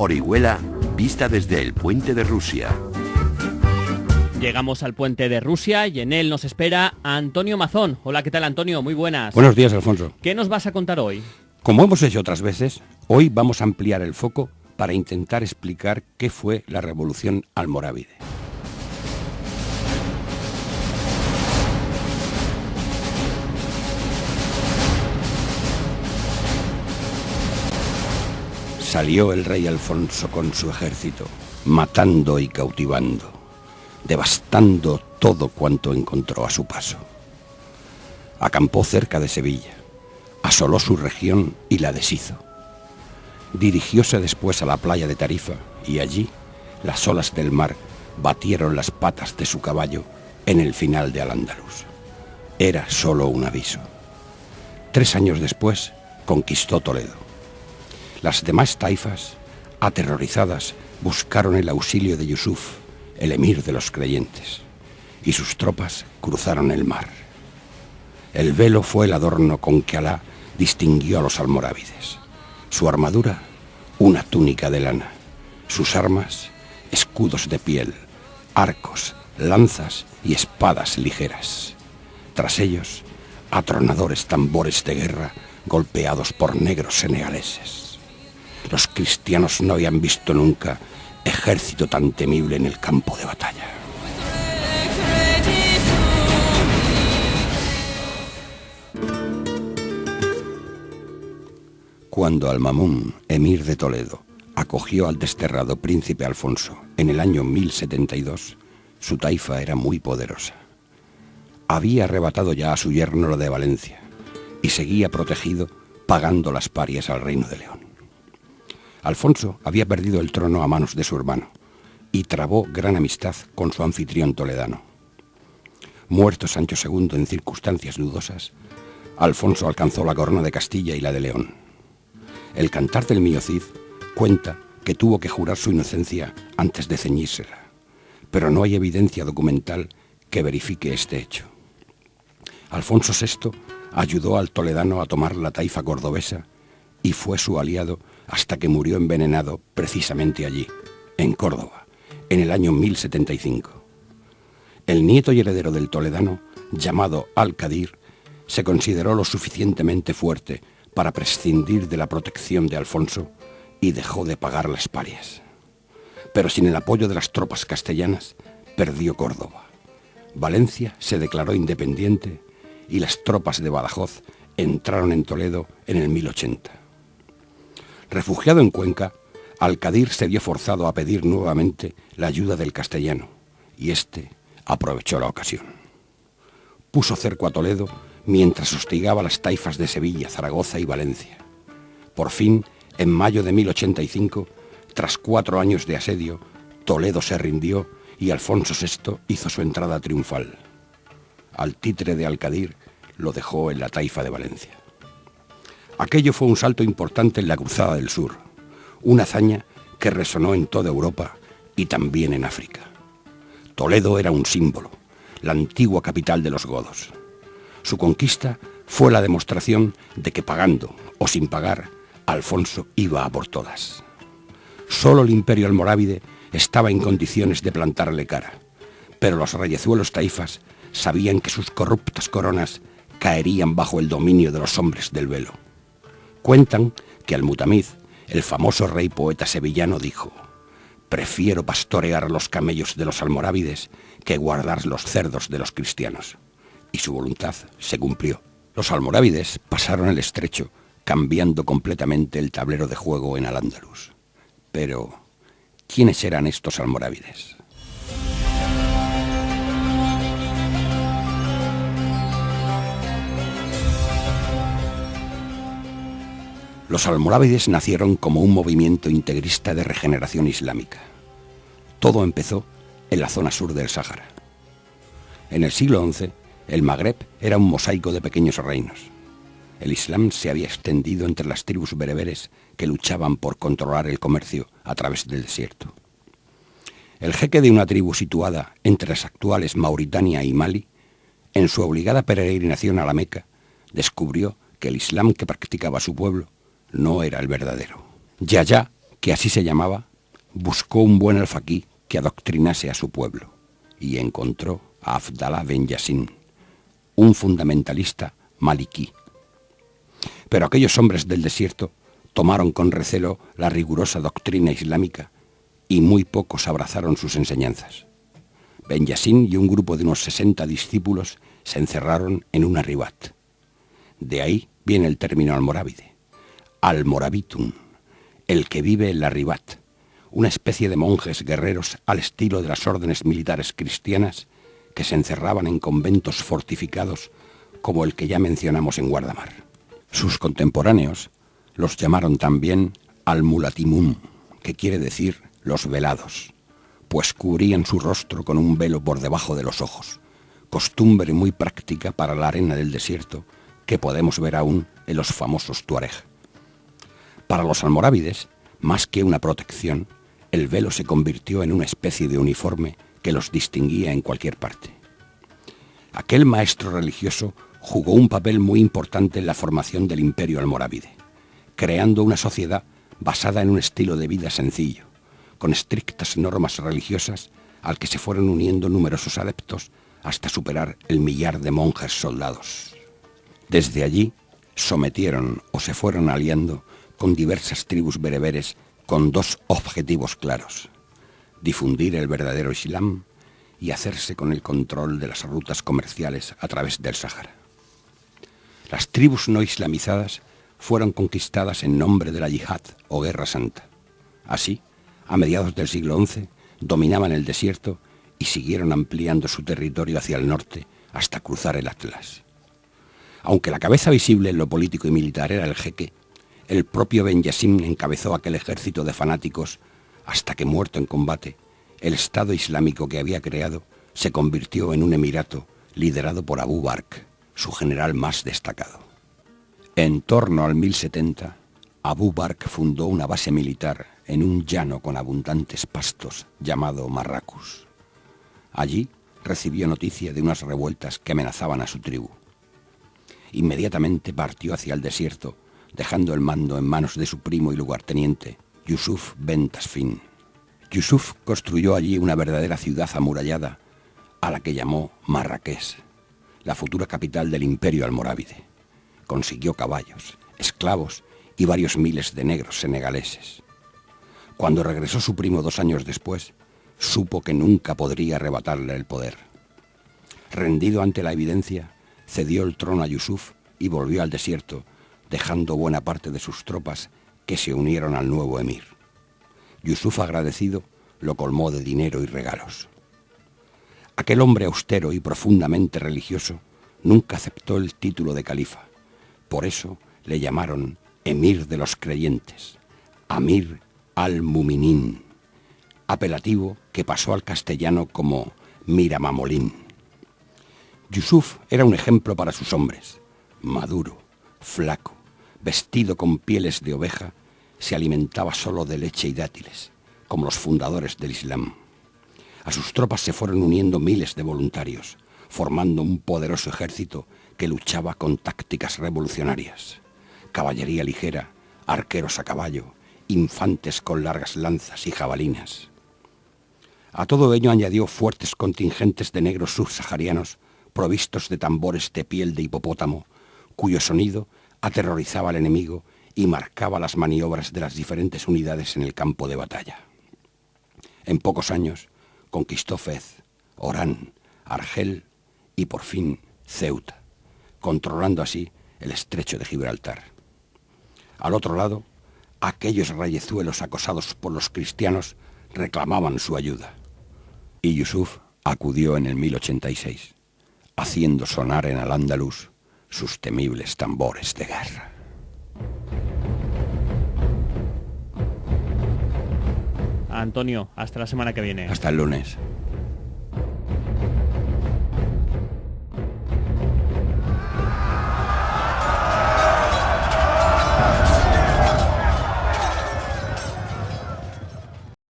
Orihuela, vista desde el puente de Rusia. Llegamos al puente de Rusia y en él nos espera Antonio Mazón. Hola, ¿qué tal, Antonio? Muy buenas. Buenos días, Alfonso. ¿Qué nos vas a contar hoy? Como hemos hecho otras veces, hoy vamos a ampliar el foco para intentar explicar qué fue la Revolución Almorávide. Salió el rey Alfonso con su ejército, matando y cautivando, devastando todo cuanto encontró a su paso. Acampó cerca de Sevilla, asoló su región y la deshizo. Dirigióse después a la playa de Tarifa y allí las olas del mar batieron las patas de su caballo en el final de Al-Ándalus. Era solo un aviso. 3 años después conquistó Toledo. Las demás taifas, aterrorizadas, buscaron el auxilio de Yusuf, el emir de los creyentes, y sus tropas cruzaron el mar. El velo fue el adorno con que Alá distinguió a los almorávides. Su armadura, una túnica de lana. Sus armas, escudos de piel, arcos, lanzas y espadas ligeras. Tras ellos, atronadores tambores de guerra golpeados por negros senegaleses. Los cristianos no habían visto nunca ejército tan temible en el campo de batalla. Cuando Al-Mamún, emir de Toledo, acogió al desterrado príncipe Alfonso en el año 1072, su taifa era muy poderosa. Había arrebatado ya a su yerno lo de Valencia y seguía protegido pagando las parias al reino de León. Alfonso había perdido el trono a manos de su hermano y trabó gran amistad con su anfitrión toledano. Muerto Sancho II en circunstancias dudosas, Alfonso alcanzó la corona de Castilla y la de León. El Cantar del Mío Cid cuenta que tuvo que jurar su inocencia antes de ceñírsela, pero no hay evidencia documental que verifique este hecho. Alfonso VI ayudó al toledano a tomar la taifa cordobesa y fue su aliado hasta que murió envenenado precisamente allí, en Córdoba, en el año 1075. El nieto y heredero del toledano, llamado Al-Qadir, se consideró lo suficientemente fuerte para prescindir de la protección de Alfonso y dejó de pagar las parias. Pero sin el apoyo de las tropas castellanas, perdió Córdoba. Valencia se declaró independiente y las tropas de Badajoz entraron en Toledo en el 1080. Refugiado en Cuenca, Al-Qadir se vio forzado a pedir nuevamente la ayuda del castellano, y éste aprovechó la ocasión. Puso cerco a Toledo mientras hostigaba las taifas de Sevilla, Zaragoza y Valencia. Por fin, en mayo de 1085, tras 4 años de asedio, Toledo se rindió y Alfonso VI hizo su entrada triunfal. Al títere de Al-Qadir lo dejó en la taifa de Valencia. Aquello fue un salto importante en la Cruzada del Sur, una hazaña que resonó en toda Europa y también en África. Toledo era un símbolo, la antigua capital de los godos. Su conquista fue la demostración de que pagando o sin pagar, Alfonso iba a por todas. Solo el imperio almorávide estaba en condiciones de plantarle cara, pero los reyezuelos taifas sabían que sus corruptas coronas caerían bajo el dominio de los hombres del velo. Cuentan que Al-Mutamiz, el famoso rey poeta sevillano, dijo: «Prefiero pastorear los camellos de los almorávides que guardar los cerdos de los cristianos». Y su voluntad se cumplió. Los almorávides pasaron el estrecho, cambiando completamente el tablero de juego en Al-Ándalus. Pero, ¿quiénes eran estos almorávides? Los almorávides nacieron como un movimiento integrista de regeneración islámica. Todo empezó en la zona sur del Sáhara. En el siglo XI, el Magreb era un mosaico de pequeños reinos. El Islam se había extendido entre las tribus bereberes que luchaban por controlar el comercio a través del desierto. El jeque de una tribu situada entre las actuales Mauritania y Mali, en su obligada peregrinación a la Meca, descubrió que el Islam que practicaba su pueblo no era el verdadero. Yahya que así se llamaba, buscó un buen alfaquí que adoctrinase a su pueblo y encontró a Abdalá ben Yassin, un fundamentalista maliquí. Pero aquellos hombres del desierto tomaron con recelo la rigurosa doctrina islámica y muy pocos abrazaron sus enseñanzas. Ben Yassin y un grupo de unos 60 discípulos se encerraron en una ribat. De ahí viene el término almorávide, almorabitun, el que vive en la ribat, una especie de monjes guerreros al estilo de las órdenes militares cristianas que se encerraban en conventos fortificados como el que ya mencionamos en Guardamar. Sus contemporáneos los llamaron también al-mulatimun, que quiere decir los velados, pues cubrían su rostro con un velo por debajo de los ojos, costumbre muy práctica para la arena del desierto que podemos ver aún en los famosos tuareg. Para los almorávides, más que una protección, el velo se convirtió en una especie de uniforme que los distinguía en cualquier parte. Aquel maestro religioso jugó un papel muy importante en la formación del imperio almorávide, creando una sociedad basada en un estilo de vida sencillo, con estrictas normas religiosas al que se fueron uniendo numerosos adeptos hasta superar el millar de monjes soldados. Desde allí sometieron o se fueron aliando con diversas tribus bereberes con dos objetivos claros: difundir el verdadero Islam y hacerse con el control de las rutas comerciales a través del Sáhara. Las tribus no islamizadas fueron conquistadas en nombre de la yihad o guerra santa. Así, a mediados del siglo XI, dominaban el desierto y siguieron ampliando su territorio hacia el norte hasta cruzar el Atlas. Aunque la cabeza visible en lo político y militar era el jeque, el propio Ben Yassin encabezó aquel ejército de fanáticos hasta que, muerto en combate, el Estado Islámico que había creado se convirtió en un emirato liderado por Abu Bakr, su general más destacado. En torno al 1070, Abu Bakr fundó una base militar en un llano con abundantes pastos llamado Marrakus. Allí recibió noticia de unas revueltas que amenazaban a su tribu. Inmediatamente partió hacia el desierto, dejando el mando en manos de su primo y lugarteniente, Yusuf ben Tasfin. Yusuf construyó allí una verdadera ciudad amurallada, a la que llamó Marrakech, la futura capital del imperio almorávide. Consiguió caballos, esclavos y varios miles de negros senegaleses. Cuando regresó su primo 2 años después, supo que nunca podría arrebatarle el poder. Rendido ante la evidencia, cedió el trono a Yusuf y volvió al desierto, dejando buena parte de sus tropas que se unieron al nuevo emir. Yusuf, agradecido, lo colmó de dinero y regalos. Aquel hombre austero y profundamente religioso nunca aceptó el título de califa. Por eso le llamaron emir de los creyentes, Amir al-Muminin, apelativo que pasó al castellano como Miramamolín. Yusuf era un ejemplo para sus hombres: maduro, flaco, vestido con pieles de oveja, se alimentaba solo de leche y dátiles, como los fundadores del Islam. A sus tropas se fueron uniendo miles de voluntarios, formando un poderoso ejército que luchaba con tácticas revolucionarias: caballería ligera, arqueros a caballo, infantes con largas lanzas y jabalinas. A todo ello añadió fuertes contingentes de negros subsaharianos provistos de tambores de piel de hipopótamo, cuyo sonido aterrorizaba al enemigo y marcaba las maniobras de las diferentes unidades en el campo de batalla. En pocos años conquistó Fez, Orán, Argel y por fin Ceuta, controlando así el estrecho de Gibraltar. Al otro lado, aquellos rayezuelos acosados por los cristianos reclamaban su ayuda, y Yusuf acudió en el 1086, haciendo sonar en Al-Ándalus sus temibles tambores de guerra. Antonio, hasta la semana que viene. Hasta el lunes.